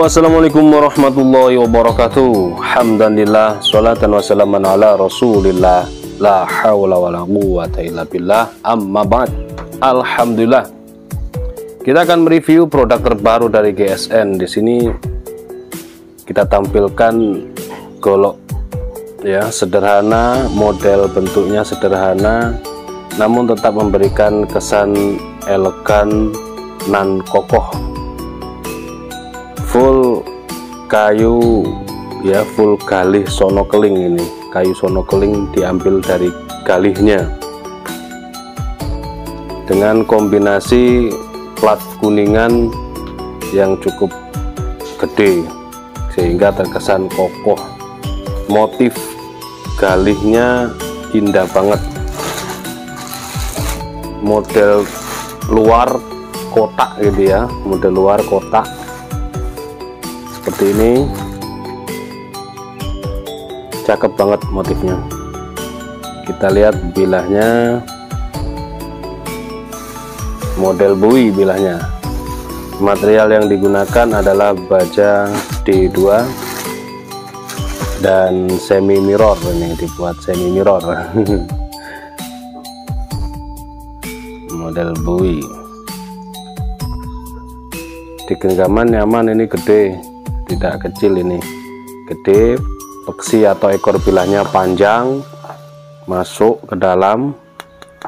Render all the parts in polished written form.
Halo, assalamualaikum warahmatullahi wabarakatuh. Hamdanillah, sholatan wassalaman ala rasulillah, la hawla wa la quwwata illa billah, amma ba'd. Alhamdulillah, kita akan mereview produk terbaru dari GSN. Di sini kita tampilkan golok ya, sederhana, model bentuknya sederhana, namun tetap memberikan kesan elegan nan kokoh. Full kayu ya, full galih sono keling. Ini kayu sono keling diambil dari galihnya dengan kombinasi plat kuningan yang cukup gede sehingga terkesan kokoh. Motif galihnya indah banget, model luar kotak gitu ya, model luar kotak seperti ini. Cakep banget motifnya. Kita lihat bilahnya, model bui bilahnya. Material yang digunakan adalah baja D2 dan semi mirror. Ini dibuat semi mirror. Model bui. Di genggaman nyaman, ini gede, tidak kecil, ini gede. Peksi atau ekor bilahnya panjang, masuk ke dalam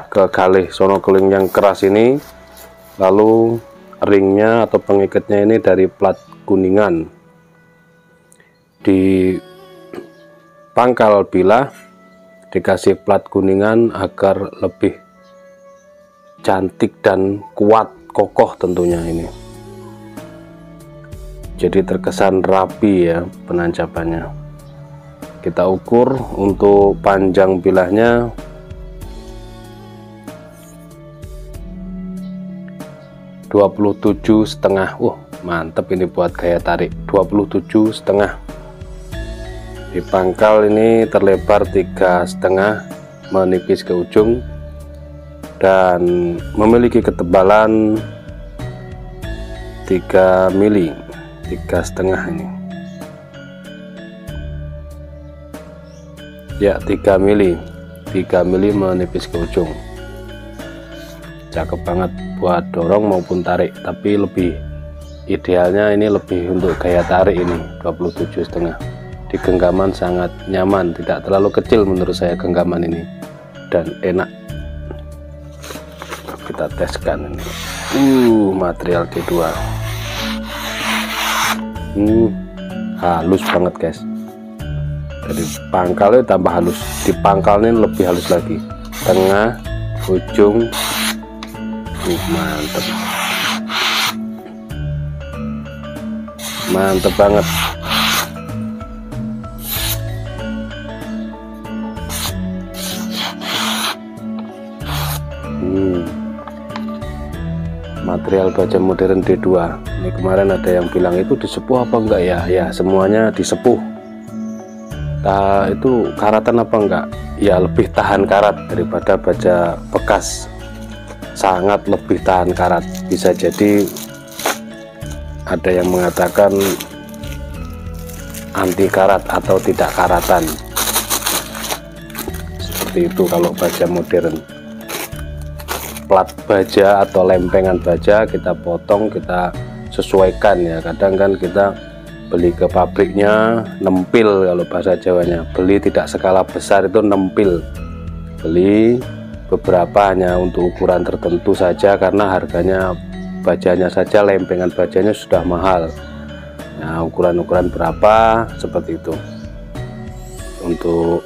ke galih sono keling yang keras ini. Lalu ringnya atau pengikatnya ini dari plat kuningan. Di pangkal bilah dikasih plat kuningan agar lebih cantik dan kuat, kokoh tentunya ini. Jadi terkesan rapi ya penancapannya. Kita ukur untuk panjang bilahnya 27,5. Mantep ini buat gaya tarik. 27,5. Di pangkal ini terlebar 3,5, menipis ke ujung dan memiliki ketebalan 3 mili, 3,5 ini ya, 3 mili menipis ke ujung. Cakep banget buat dorong maupun tarik, tapi lebih idealnya ini lebih untuk gaya tarik. Ini 27,5. di genggaman sangat nyaman, tidak terlalu kecil menurut saya genggaman ini, dan enak. Kita teskan ini. Material D2 halus banget guys. Jadi pangkalnya tambah halus, di pangkal ini lebih halus lagi, tengah, ujung. Mantep, mantep banget. Material baja modern D2 ini, kemarin ada yang bilang itu disepuh apa enggak ya? Ya, semuanya disepuh. Itu karatan apa enggak? Ya, lebih tahan karat daripada baja bekas, sangat lebih tahan karat. Bisa jadi ada yang mengatakan anti karat atau tidak karatan, seperti itu kalau baja modern. Plat baja atau lempengan baja kita potong, kita sesuaikan ya. Kadang kan kita beli ke pabriknya nempil, kalau bahasa Jawanya beli tidak skala besar, itu nempil. Beli beberapa hanya untuk ukuran tertentu saja, karena harganya bajanya saja, lempengan bajanya sudah mahal. Nah, ukuran-ukuran berapa seperti itu. Untuk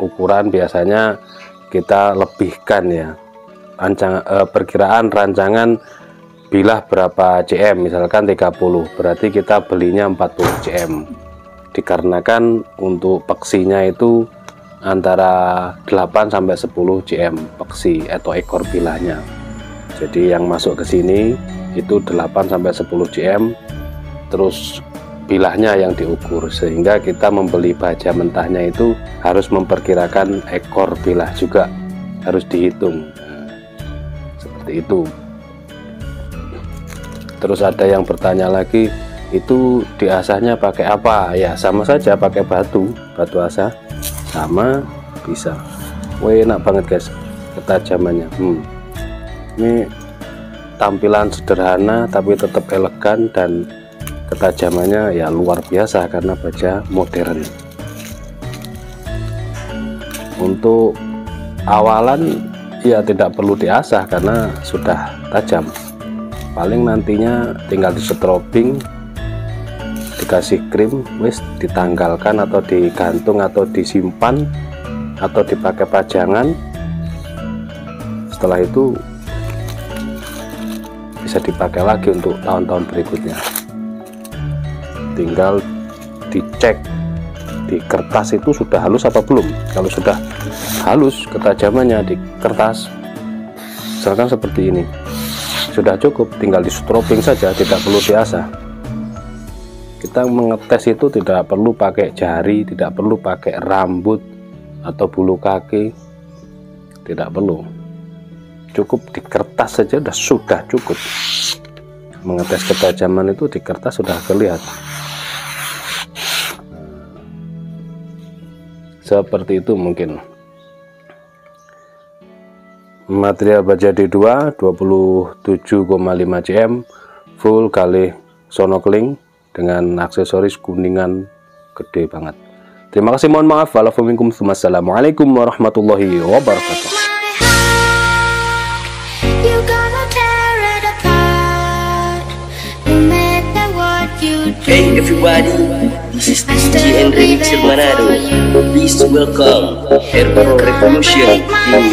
ukuran biasanya kita lebihkan ya. Perkiraan rancangan bilah berapa cm, misalkan 30, berarti kita belinya 40 cm, dikarenakan untuk peksinya itu antara 8 sampai 10 cm peksi atau ekor bilahnya. Jadi yang masuk ke sini itu 8 sampai 10 cm, terus bilahnya yang diukur, sehingga kita membeli baja mentahnya itu harus memperkirakan ekor bilah juga, harus dihitung. Seperti itu. Terus ada yang bertanya lagi, Itu diasahnya pakai apa? Ya sama saja, pakai batu asah sama bisa. Wah, enak banget guys ketajamannya. Ini tampilan sederhana tapi tetap elegan, dan ketajamannya ya luar biasa karena baja modern. Untuk awalan ya tidak perlu diasah karena sudah tajam. Paling nantinya tinggal di strobing, dikasih krim, wis ditanggalkan atau digantung atau disimpan atau dipakai pajangan. Setelah itu bisa dipakai lagi untuk tahun-tahun berikutnya. Tinggal dicek di kertas itu sudah halus apa belum. Kalau sudah halus ketajamannya di kertas, misalkan seperti ini, sudah cukup, tinggal di strobing saja, tidak perlu diasah. Kita mengetes itu tidak perlu pakai jari, tidak perlu pakai rambut atau bulu kaki, tidak perlu, cukup di kertas saja sudah cukup. Mengetes ketajaman itu di kertas sudah kelihatan. Seperti itu mungkin. Material baja D2 27,5 cm full kali sonokling dengan aksesoris kuningan gede banget. Terima kasih, mohon maaf. Wassalamualaikum warahmatullahi wabarakatuh. Hey everybody, this is DJ and Remix Manado. Please welcome Airport Revolution in